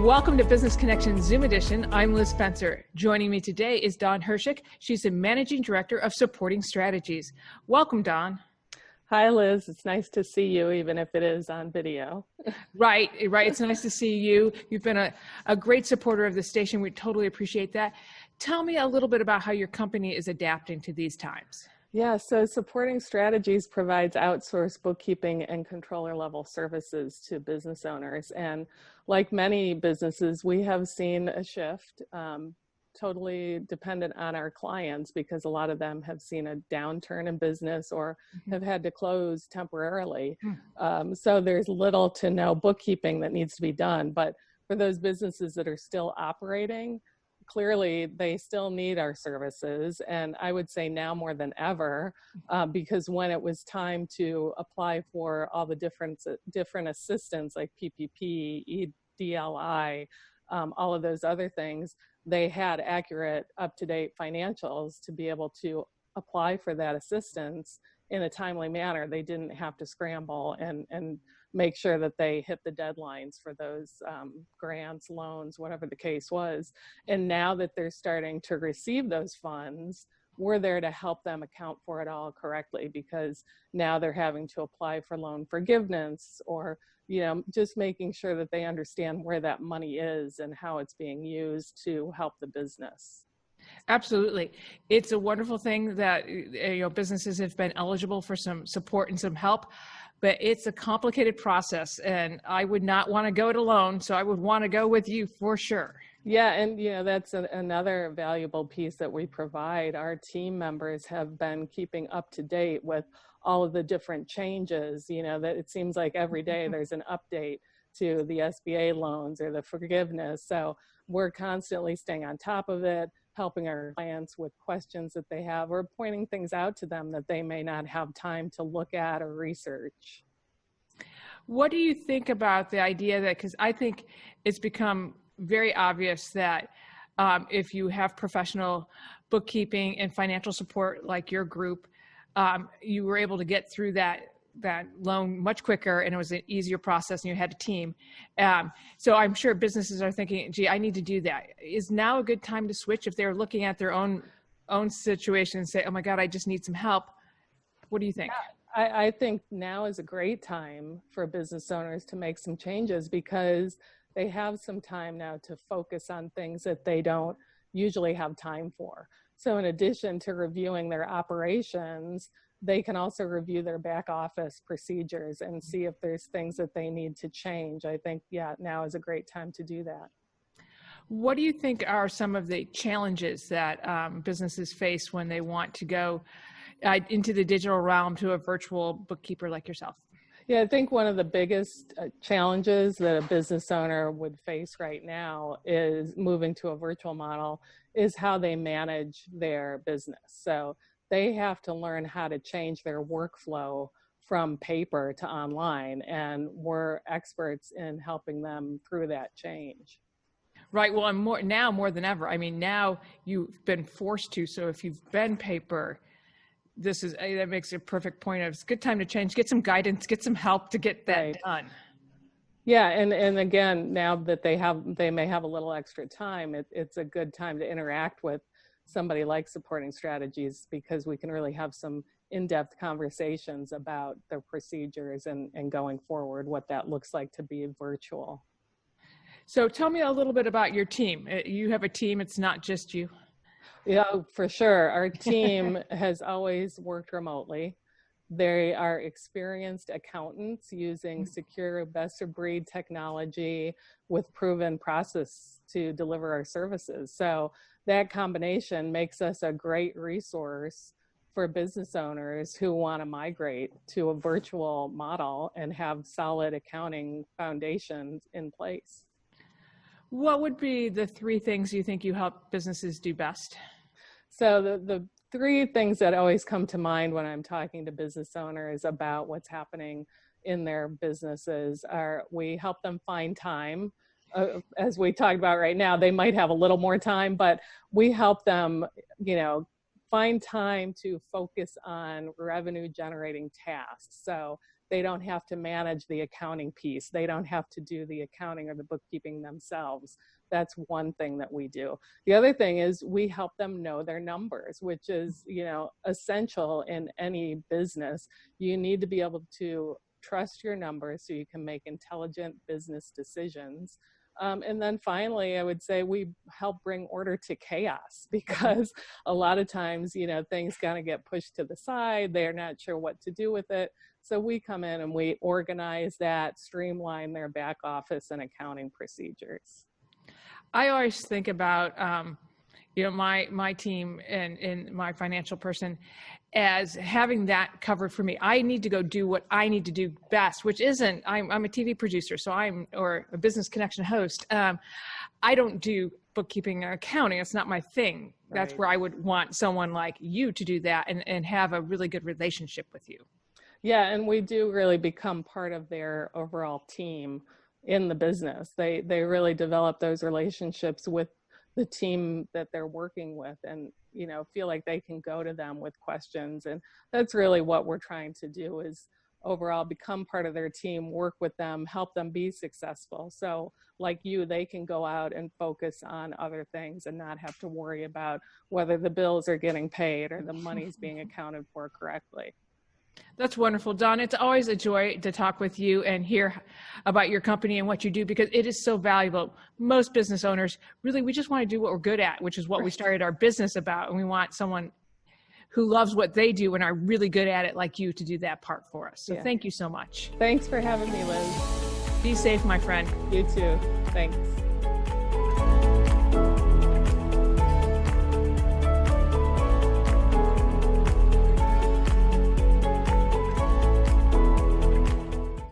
Welcome to Business Connection Zoom Edition. I'm Liz Spencer. Joining me today is Dawn Hershik. She's the Managing Director of Supporting Strategies. Welcome, Dawn. Hi, Liz. It's nice to see you, even if it is on video. Right. It's nice to see you. You've been a great supporter of the station. We totally appreciate that. Tell me a little bit about how your company is adapting to these times. Yeah, so Supporting Strategies provides outsourced bookkeeping and controller level services to business owners. And like many businesses, we have seen a shift, totally dependent on our clients, because a lot of them have seen a downturn in business or have had to close temporarily. So there's little to no bookkeeping that needs to be done. But for those businesses that are still operating, clearly they still need our services. And I would say now more than ever, because when it was time to apply for all the different assistance like PPP, EDLI, all of those other things, they had accurate, up-to-date financials to be able to apply for that assistance in a timely manner. They didn't have to scramble and make sure that they hit the deadlines for those grants, loans, whatever the case was. And now that they're starting to receive those funds, we're there to help them account for it all correctly, because now they're having to apply for loan forgiveness, or just making sure that they understand where that money is and how it's being used to help the business. Absolutely. It's a wonderful thing that businesses have been eligible for some support and some help, but it's a complicated process, and I would not want to go it alone. So I would want to go with you for sure. Yeah, and that's another valuable piece that we provide. Our team members have been keeping up to date with all of the different changes, that it seems like every day there's an update to the SBA loans or the forgiveness. So we're constantly staying on top of it, helping our clients with questions that they have, or pointing things out to them that they may not have time to look at or research. What do you think about the idea that, because I think it's become very obvious that if you have professional bookkeeping and financial support like your group, you were able to get through that loan much quicker, and it was an easier process, and you had a team. So I'm sure businesses are thinking, gee, I need to do that. Is now a good time to switch if they're looking at their own situation and say, oh my God, I just need some help? What do you think? I think now is a great time for business owners to make some changes, because they have some time now to focus on things that they don't usually have time for. So in addition to reviewing their operations, they can also review their back office procedures and see if there's things that they need to change. I think, now is a great time to do that. What do you think are some of the challenges that businesses face when they want to go into the digital realm to a virtual bookkeeper like yourself? Yeah, I think one of the biggest challenges that a business owner would face right now is moving to a virtual model is how they manage their business. So they have to learn how to change their workflow from paper to online, and we're experts in helping them through that change. Right. Well, more than ever. I mean, now you've been forced to. So if you've been paper, that makes a perfect point of it's a good time to change, get some guidance, get some help to get that done. Yeah, and again, now that they may have a little extra time, it's a good time to interact with somebody like Supporting Strategies, because we can really have some in-depth conversations about their procedures and going forward, what that looks like to be virtual. So tell me a little bit about your team. You have a team, it's not just you. Yeah, for sure. Our team has always worked remotely. They are experienced accountants using secure best-of-breed technology with proven process to deliver our services. So that combination makes us a great resource for business owners who want to migrate to a virtual model and have solid accounting foundations in place. What would be the three things you think you help businesses do best? So the three things that always come to mind when I'm talking to business owners about what's happening in their businesses are, we help them find time. As we talked about right now, they might have a little more time, but we help them, find time to focus on revenue generating tasks. So they don't have to manage the accounting piece. They don't have to do the accounting or the bookkeeping themselves. That's one thing that we do. The other thing is we help them know their numbers, which is, essential in any business. You need to be able to trust your numbers so you can make intelligent business decisions. And then finally, I would say we help bring order to chaos, because a lot of times, things kind of get pushed to the side. They're not sure what to do with it. So we come in and we organize that, streamline their back office and accounting procedures. I always think about, my team and my financial person as having that covered for me. I need to go do what I need to do best, which isn't, I'm a TV producer, or a business connection host. I don't do bookkeeping or accounting. It's not my thing. That's where I would want someone like you to do that and have a really good relationship with you. Yeah, and we do really become part of their overall team in the business. They really develop those relationships with the team that they're working with, and feel like they can go to them with questions. And that's really what we're trying to do, is overall become part of their team, work with them, help them be successful. So like you, they can go out and focus on other things and not have to worry about whether the bills are getting paid or the money's being accounted for correctly. That's wonderful, Dawn. It's always a joy to talk with you and hear about your company and what you do, because it is so valuable. Most business owners, really, we just want to do what we're good at, which is what we started our business about. And we want someone who loves what they do and are really good at it, like you, to do that part for us. So Thank you so much. Thanks for having me, Liz. Be safe, my friend. You too. Thanks.